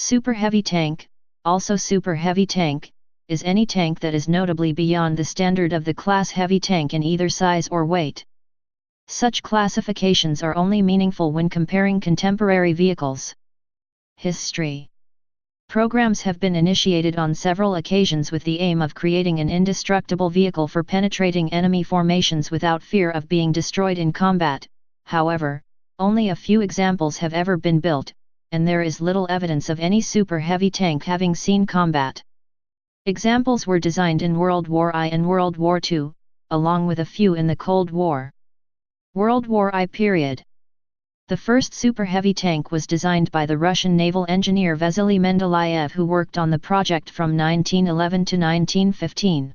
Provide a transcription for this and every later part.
Super heavy tank, also super heavy tank, is any tank that is notably beyond the standard of the class heavy tank in either size or weight. Such classifications are only meaningful when comparing contemporary vehicles. History. Programs have been initiated on several occasions with the aim of creating an indestructible vehicle for penetrating enemy formations without fear of being destroyed in combat. However, only a few examples have ever been built, and there is little evidence of any super heavy tank having seen combat. Examples were designed in World War I and World War II, along with a few in the Cold War. World War I period. The first super heavy tank was designed by the Russian naval engineer Vasily Mendeleev, who worked on the project from 1911 to 1915.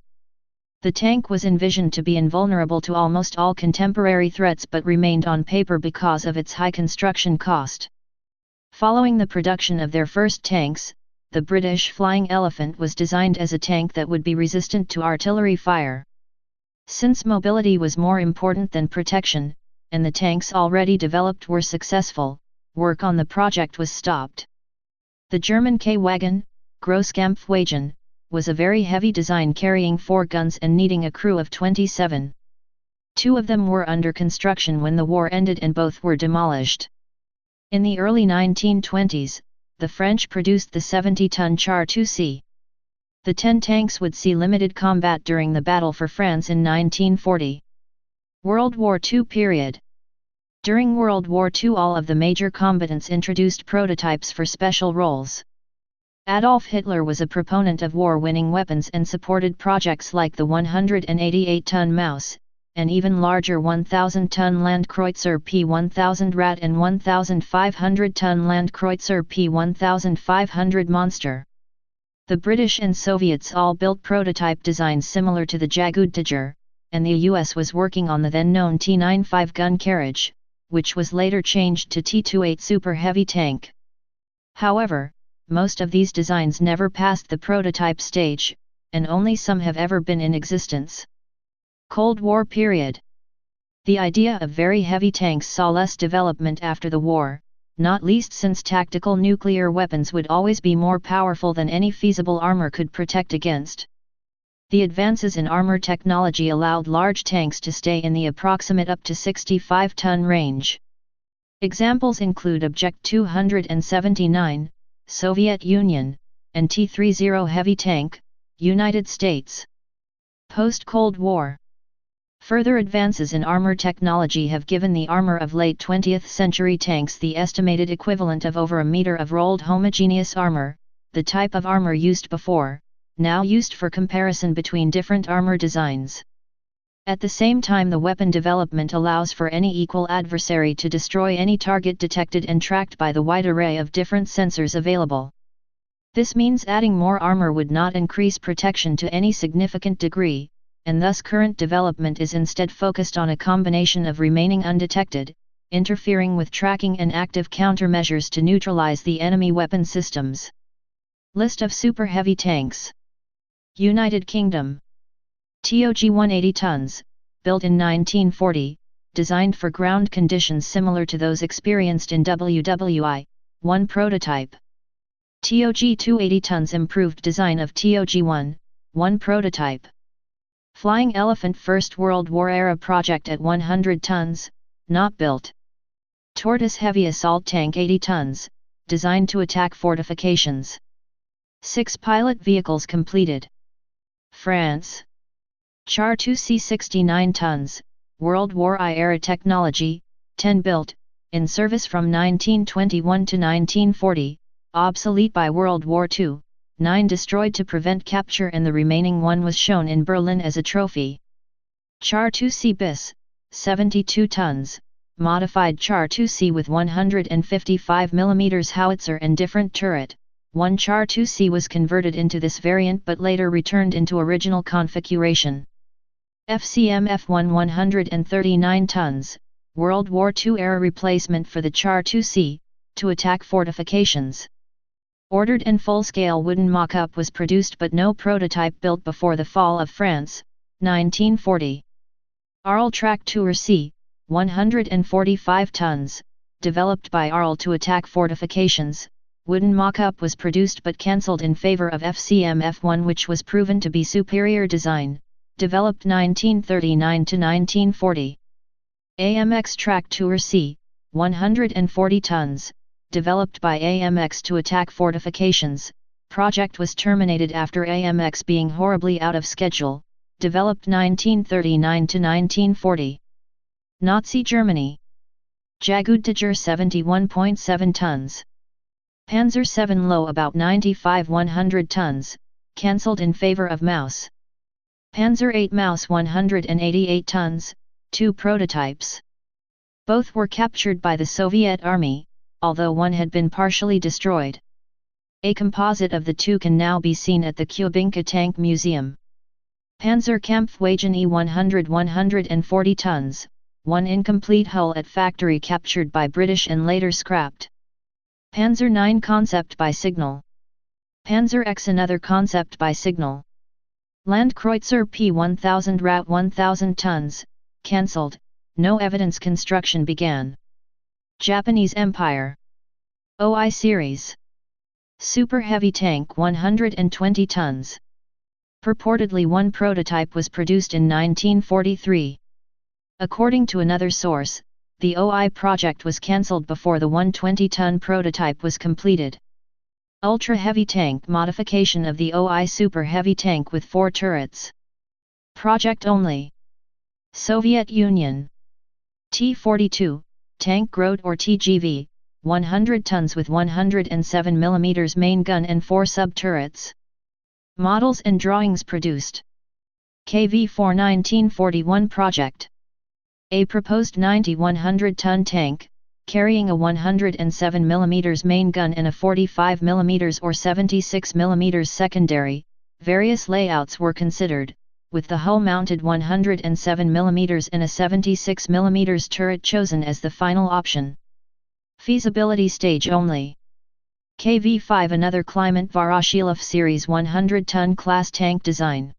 The tank was envisioned to be invulnerable to almost all contemporary threats but remained on paper because of its high construction cost. Following the production of their first tanks, the British Flying Elephant was designed as a tank that would be resistant to artillery fire. Since mobility was more important than protection, and the tanks already developed were successful, work on the project was stopped. The German K-Wagen, Großkampfwagen, was a very heavy design carrying 4 guns and needing a crew of 27. 2 of them were under construction when the war ended and both were demolished. In the early 1920s, the French produced the 70-ton Char 2C. The 10 tanks would see limited combat during the Battle for France in 1940. World War II period. During World War II, all of the major combatants introduced prototypes for special roles. Adolf Hitler was a proponent of war-winning weapons and supported projects like the 188-ton Maus, and even larger 1,000-ton Landkreuzer P-1000 Rat and 1,500-ton Landkreuzer P-1500 Monster. The British and Soviets all built prototype designs similar to the Jagud Tiger, and the US was working on the then-known T-95 gun carriage, which was later changed to T-28 super heavy tank. However, most of these designs never passed the prototype stage, and only some have ever been in existence. Cold War period. The idea of very heavy tanks saw less development after the war, not least since tactical nuclear weapons would always be more powerful than any feasible armor could protect against. The advances in armor technology allowed large tanks to stay in the approximate up to 65-ton range. Examples include Object 279, Soviet Union, and T-30 heavy tank, United States. Post-Cold War. Further advances in armor technology have given the armor of late 20th century tanks the estimated equivalent of over a meter of rolled homogeneous armor, the type of armor used before, now used for comparison between different armor designs. At the same time, the weapon development allows for any equal adversary to destroy any target detected and tracked by the wide array of different sensors available. This means adding more armor would not increase protection to any significant degree, and thus current development is instead focused on a combination of remaining undetected, interfering with tracking and active countermeasures to neutralize the enemy weapon systems. List of super heavy tanks. United Kingdom. TOG 180 tons, built in 1940, designed for ground conditions similar to those experienced in WWI, 1 prototype. TOG 280 tons, improved design of TOG 1 prototype. Flying Elephant, First World War era project at 100 tons, not built. Tortoise heavy assault tank 80 tons, designed to attack fortifications. 6 pilot vehicles completed. France. Char 2C 69 tons, World War I era technology, 10 built, in service from 1921 to 1940, obsolete by World War II, 9 destroyed to prevent capture and the remaining 1 was shown in Berlin as a trophy. Char 2C bis, 72 tons, modified Char 2C with 155 mm howitzer and different turret. 1 Char 2C was converted into this variant but later returned into original configuration. FCM F1 139 tons, World War II era replacement for the Char 2C, to attack fortifications. Ordered and full-scale wooden mock-up was produced but no prototype built before the fall of France, 1940. Arles Track Tour C, 145 tons, developed by Arles to attack fortifications, wooden mock-up was produced but cancelled in favor of FCM F1, which was proven to be superior design, developed 1939 to 1940. AMX Track Tour C, 140 tons, developed by AMX to attack fortifications, project was terminated after AMX being horribly out of schedule, developed 1939 to 1940. Nazi Germany. Jagdtiger 71.7 tons. Panzer 7 low about 95-100 tons, cancelled in favor of Maus. Panzer 8 Maus 188 tons, 2 prototypes. Both were captured by the Soviet Army, although one had been partially destroyed. A composite of the two can now be seen at the Kubinka Tank Museum. Panzer Kampfwagen E 140 tons, one incomplete hull at factory captured by British and later scrapped. Panzer 9 concept by signal. Panzer X another concept by signal. Landkreuzer P1000 Rat 1000 tons, cancelled, no evidence construction began. Japanese Empire. OI series. Super heavy tank 120 tons. Purportedly one prototype was produced in 1943. According to another source, the OI project was cancelled before the 120-ton prototype was completed. Ultra heavy tank modification of the OI super heavy tank with 4 turrets. Project only. Soviet Union. T-42, Tank Grot or TGV, 100 tons with 107 mm main gun and 4 sub-turrets. Models and drawings produced. KV-4 1941 project. A proposed 90-100-ton tank, carrying a 107 mm main gun and a 45 mm or 76 mm secondary, various layouts were considered, with the hull-mounted 107 mm and a 76 mm turret chosen as the final option. Feasibility stage only. KV-5 another Kliment Voroshilov series 100-ton class tank design.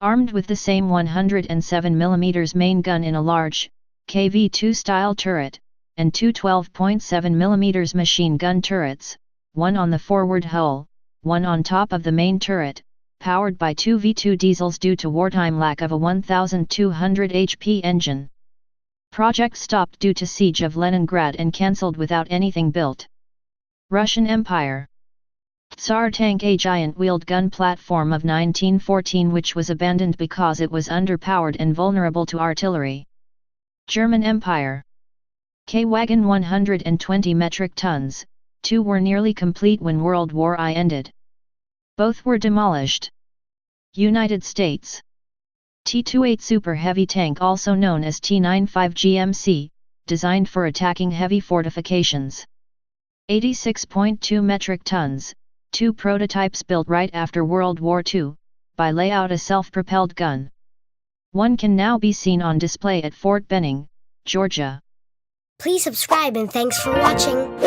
Armed with the same 107 mm main gun in a large, KV-2 style turret, and two 12.7 mm machine gun turrets, one on the forward hull, one on top of the main turret, powered by 2 V2 diesels due to wartime lack of a 1200 HP engine. Project stopped due to siege of Leningrad and cancelled without anything built. Russian Empire. Tsar tank a giant-wheeled gun platform of 1914 which was abandoned because it was underpowered and vulnerable to artillery. German Empire. K-Wagon 120 metric tons, 2 were nearly complete when World War I ended. Both were demolished. United States. T-28 super heavy tank also known as T-95 GMC, designed for attacking heavy fortifications. 86.2 metric tons, 2 prototypes built right after World War II, by layout a self-propelled gun. One can now be seen on display at Fort Benning, Georgia. Please subscribe and thanks for watching.